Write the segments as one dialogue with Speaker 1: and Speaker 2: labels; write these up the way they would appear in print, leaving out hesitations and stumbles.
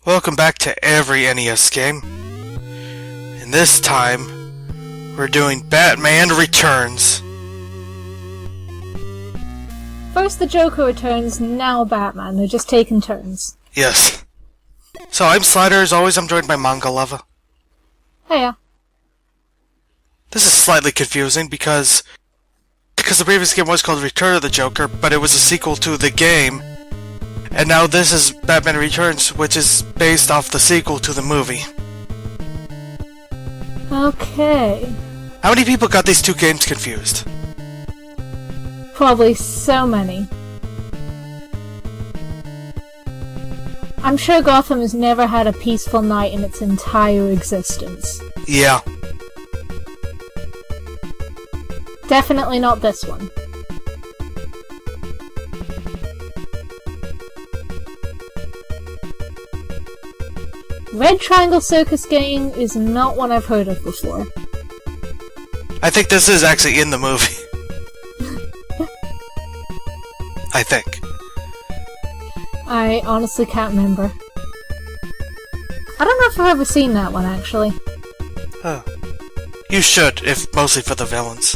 Speaker 1: Welcome back to every NES game. And this time, we're doing Batman Returns.
Speaker 2: First the Joker returns, now Batman. They're just taking turns.
Speaker 1: Yes. So I'm Slider, as always I'm joined by Manga Lover.
Speaker 2: Hiya.
Speaker 1: This is slightly confusing because the previous game was called Return of the Joker, but it was a sequel to the game. And now this is Batman Returns, which is based off the sequel to the movie.
Speaker 2: Okay.
Speaker 1: How many people got these two games confused?
Speaker 2: Probably so many. I'm sure Gotham has never had a peaceful night in its entire existence.
Speaker 1: Yeah.
Speaker 2: Definitely not this one. Red Triangle Circus game is not one I've heard of before.
Speaker 1: I think this is actually in the movie. I think.
Speaker 2: I honestly can't remember. I don't know if I've ever seen that one, actually.
Speaker 1: Oh. You should, if mostly for the villains.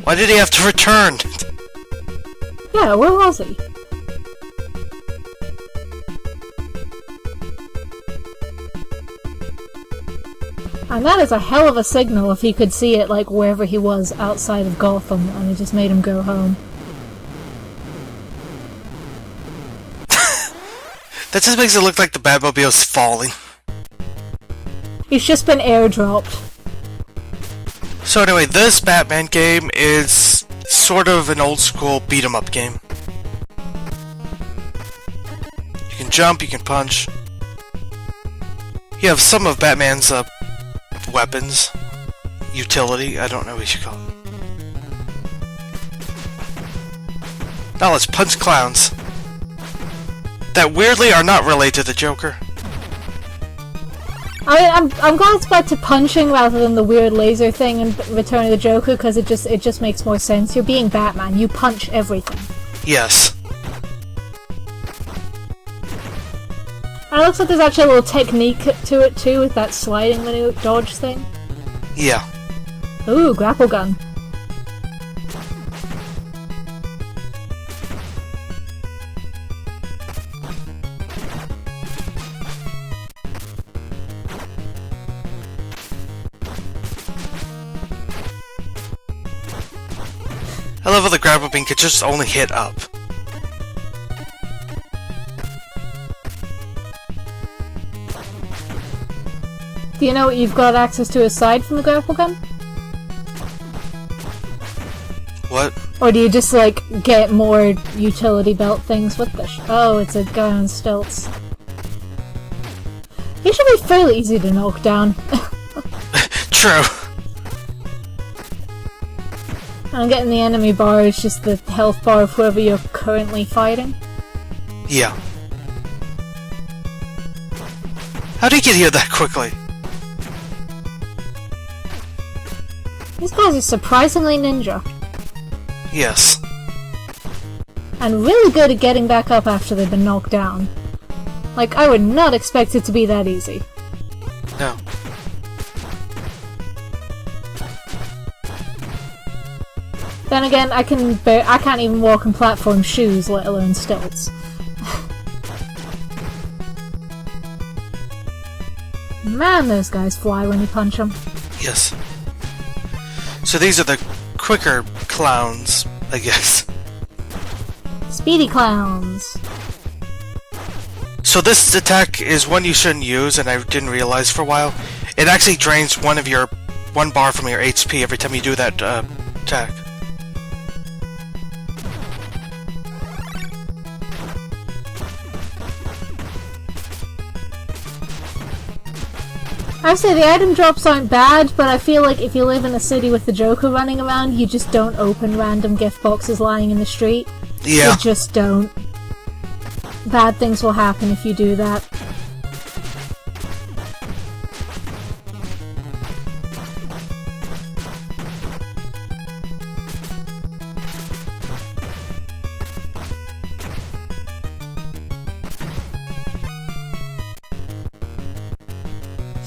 Speaker 1: Why did he have to return?
Speaker 2: Yeah, where was he? And that is a hell of a signal if he could see it, like, wherever he was outside of Gotham, and it just made him go home.
Speaker 1: That just makes it look like the Batmobile's falling.
Speaker 2: He's just been airdropped.
Speaker 1: So anyway, this Batman game is sort of an old-school beat-em-up game. You can jump, you can punch. You have some of Batman's, weapons. Utility, I don't know what you call it. Now let's punch clowns. That weirdly are not related to the Joker.
Speaker 2: I'm glad it's back to punching rather than the weird laser thing in Return of the Joker, because it just makes more sense. You're being Batman, you punch everything.
Speaker 1: Yes.
Speaker 2: And it looks like there's actually a little technique to it too, with that sliding maneuver dodge thing.
Speaker 1: Yeah.
Speaker 2: Ooh, grapple gun.
Speaker 1: I love how the grapple beam could just only hit up.
Speaker 2: Do you know what you've got access to aside from the grapple gun?
Speaker 1: What?
Speaker 2: Or do you just, like, get more utility belt things with this? Oh, it's a guy on stilts. He should be fairly easy to knock down.
Speaker 1: True.
Speaker 2: I'm getting the enemy bar, it's just the health bar of whoever you're currently fighting.
Speaker 1: Yeah. How did he get here that quickly?
Speaker 2: These guys are surprisingly ninja.
Speaker 1: Yes.
Speaker 2: And really good at getting back up after they've been knocked down. Like, I would not expect it to be that easy.
Speaker 1: No.
Speaker 2: Then again, I can't even walk in platform shoes, let alone stilts. Man, those guys fly when you punch them.
Speaker 1: Yes. So these are the quicker clowns, I guess.
Speaker 2: Speedy clowns.
Speaker 1: So this attack is one you shouldn't use, and I didn't realize for a while. It actually drains one bar from your HP every time you do that attack.
Speaker 2: I'd say the item drops aren't bad, but I feel like if you live in a city with the Joker running around, you just don't open random gift boxes lying in the street.
Speaker 1: Yeah.
Speaker 2: You just don't. Bad things will happen if you do that.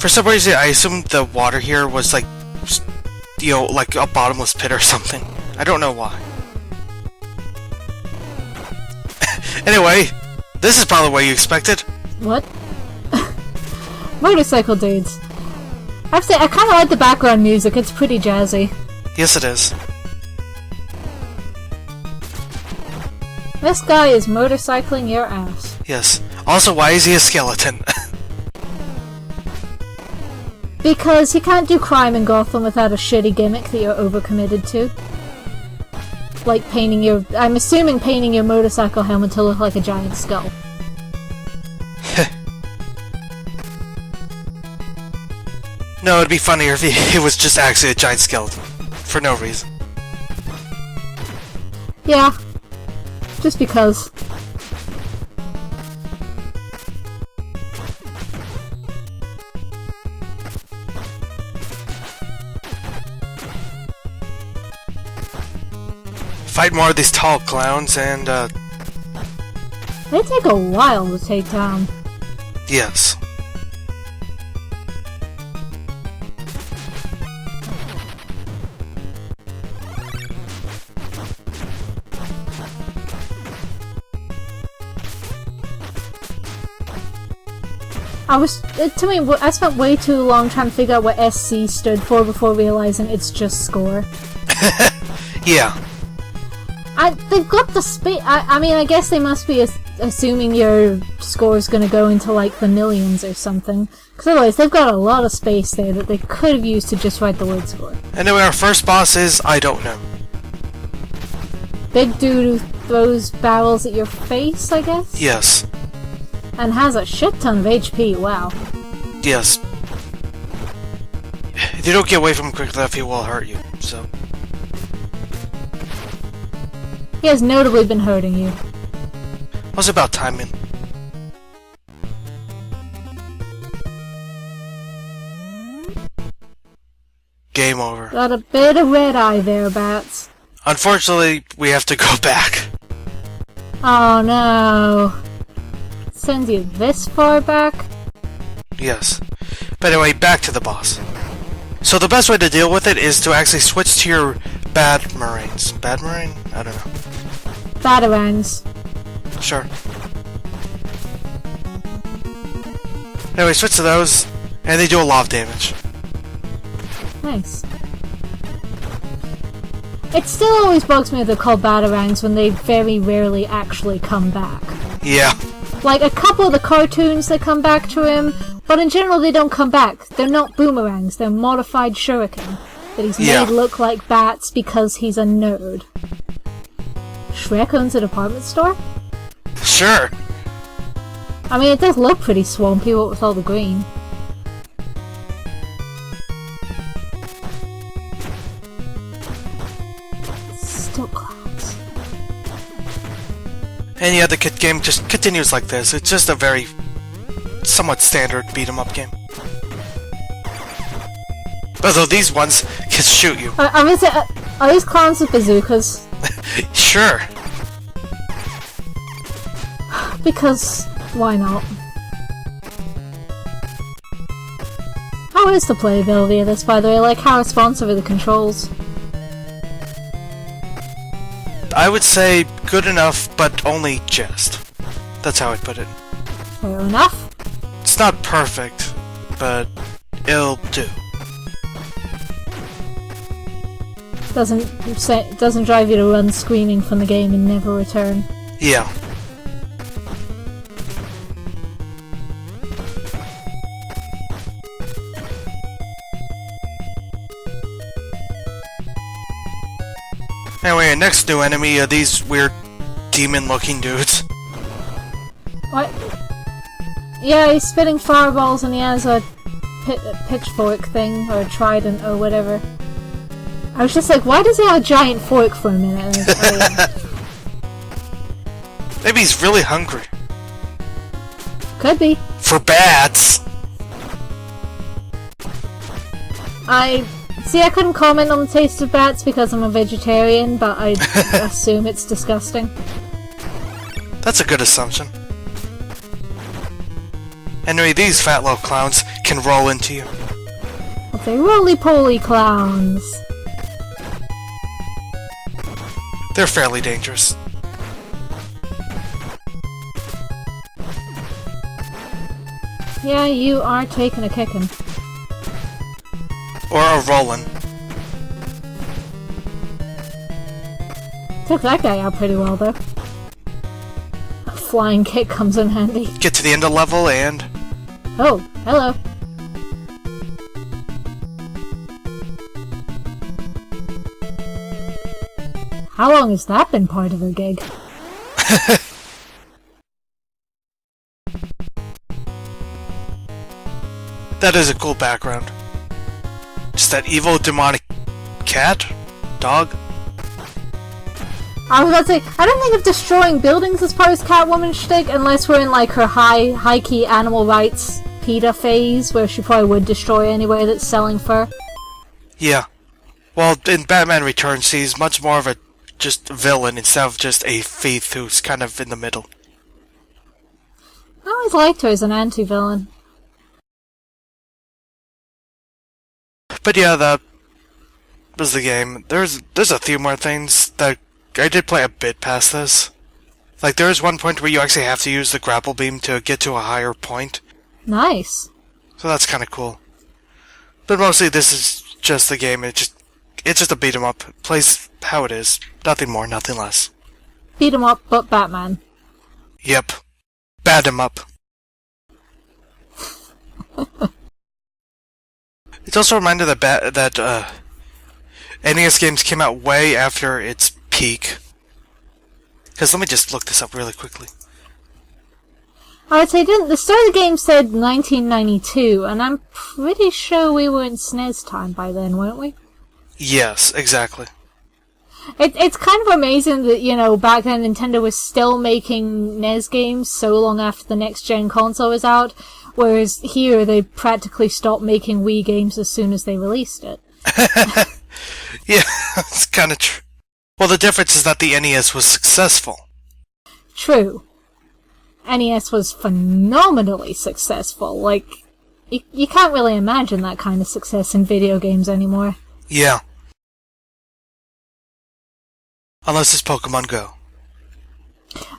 Speaker 1: For some reason, I assumed the water here was like, you know, like a bottomless pit or something. I don't know why. Anyway, this is probably what you expected.
Speaker 2: What? Motorcycle dudes. I have to say, I kind of like the background music. It's pretty jazzy.
Speaker 1: Yes, it is.
Speaker 2: This guy is motorcycling your ass.
Speaker 1: Yes. Also, why is he a skeleton?
Speaker 2: Because you can't do crime in Gotham without a shitty gimmick that you're overcommitted to. Like painting your... I'm assuming painting your motorcycle helmet to look like a giant skull.
Speaker 1: No, it'd be funnier if it was just actually a giant skeleton. For no reason.
Speaker 2: Yeah. Just because.
Speaker 1: Fight more of these tall clowns and,
Speaker 2: They take a while to take down.
Speaker 1: yes.
Speaker 2: I spent way too long trying to figure out what SC stood for before realizing it's just score.
Speaker 1: Yeah.
Speaker 2: They've got the space. I mean, I guess they must be assuming your score is going to go into like the millions or something. Because otherwise, they've got a lot of space there that they could have used to just write the word score.
Speaker 1: Anyway, our first boss is, I don't know.
Speaker 2: Big dude who throws barrels at your face, I guess?
Speaker 1: Yes.
Speaker 2: And has a shit ton of HP, wow.
Speaker 1: Yes. If you don't get away from him quick enough, he will hurt you, so...
Speaker 2: He has notably been hurting you.
Speaker 1: What's about timing? Game over.
Speaker 2: Got a bit of red eye there, Bats.
Speaker 1: Unfortunately, we have to go back.
Speaker 2: Oh no. Sends you this far back?
Speaker 1: Yes. But anyway, back to the boss. So the best way to deal with it is to actually switch to your Batarangs. Batarang? I don't know.
Speaker 2: Batarangs.
Speaker 1: Sure. Anyway, switch to those, and they do a lot of damage.
Speaker 2: Nice. It still always bugs me that they're called Batarangs when they very rarely actually come back.
Speaker 1: Yeah.
Speaker 2: Like, a couple of the cartoons that come back to him, but in general they don't come back. They're not boomerangs, they're modified shuriken that he's made look like bats because he's a nerd. Shrek owns a department store?
Speaker 1: Sure.
Speaker 2: I mean, it does look pretty swampy, what with all the green. Still clouds.
Speaker 1: And yeah, the game just continues like this. It's just a very somewhat standard beat-em-up game. Although these ones can shoot you.
Speaker 2: I'm gonna say, are these clowns with bazookas?
Speaker 1: Sure.
Speaker 2: Because, why not? How is the playability of this, by the way? Like, how responsive are the controls?
Speaker 1: I would say good enough, but only just. That's how I'd put it.
Speaker 2: Fair enough.
Speaker 1: It's not perfect, but it'll do.
Speaker 2: Doesn't drive you to run screaming from the game and never return.
Speaker 1: Yeah. Anyway, next new enemy are these weird demon-looking dudes.
Speaker 2: What? Yeah, he's spitting fireballs and he has a pitchfork thing, or a trident, or whatever. I was just like, why does he have a giant fork for a minute? And oh, yeah.
Speaker 1: Maybe he's really hungry.
Speaker 2: Could be.
Speaker 1: For bats!
Speaker 2: I couldn't comment on the taste of bats because I'm a vegetarian, but I assume it's disgusting.
Speaker 1: That's a good assumption. Anyway, these fat little clowns can roll into you.
Speaker 2: It's a roly-poly clowns.
Speaker 1: They're fairly dangerous.
Speaker 2: Yeah, you are taking a kicking.
Speaker 1: Or a rollin'.
Speaker 2: Took that guy out pretty well, though. A flying kick comes in handy.
Speaker 1: Get to the end of the level and...
Speaker 2: Oh, hello. How long has that been part of her gig?
Speaker 1: That is a cool background. Just that evil demonic cat? Dog?
Speaker 2: I was about to say, I don't think of destroying buildings as part of Catwoman's shtick unless we're in like her high-key animal rights PETA phase, where she probably would destroy anywhere that's selling fur.
Speaker 1: Yeah. Well, in Batman Returns, he's much more of a just villain instead of just a thief who's kind of in the middle.
Speaker 2: I always liked her as an anti-villain.
Speaker 1: But yeah, that was the game. There's a few more things that I did play a bit past this. Like, there is one point where you actually have to use the grapple beam to get to a higher point.
Speaker 2: Nice.
Speaker 1: So that's kind of cool. But mostly this is just the game. It's just a beat 'em up. It plays how it is. Nothing more, nothing less.
Speaker 2: Beat 'em up, but Batman.
Speaker 1: Yep. Bat 'em up. It's also a reminder that NES games came out way after its peak. Because let me just look this up really quickly.
Speaker 2: I would say the start of the game said 1992, and I'm pretty sure we were in SNES time by then, weren't we?
Speaker 1: Yes, exactly.
Speaker 2: It's kind of amazing that, you know, back then Nintendo was still making NES games so long after the next-gen console was out, whereas here they practically stopped making Wii games as soon as they released it.
Speaker 1: Yeah, it's kind of true. Well, the difference is that the NES was successful.
Speaker 2: True. NES was phenomenally successful. Like, you can't really imagine that kind of success in video games anymore.
Speaker 1: Yeah. Unless it's Pokemon Go.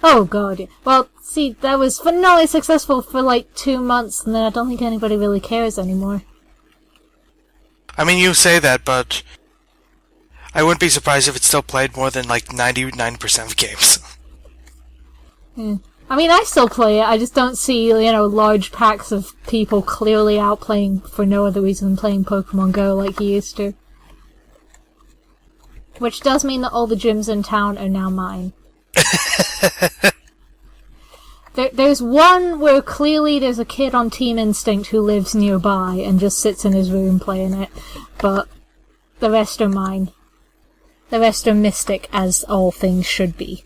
Speaker 2: Oh god. Well, see, that was phenomenally successful for like 2 months, and then I don't think anybody really cares anymore.
Speaker 1: I mean, you say that, but I wouldn't be surprised if it still played more than like 99% of games.
Speaker 2: Yeah. I mean, I still play it, I just don't see, you know, large packs of people clearly out playing for no other reason than playing Pokemon Go like you used to. Which does mean that all the gyms in town are now mine. There's one where clearly there's a kid on Team Instinct who lives nearby and just sits in his room playing it, but the rest are mine. The rest are Mystic, as all things should be.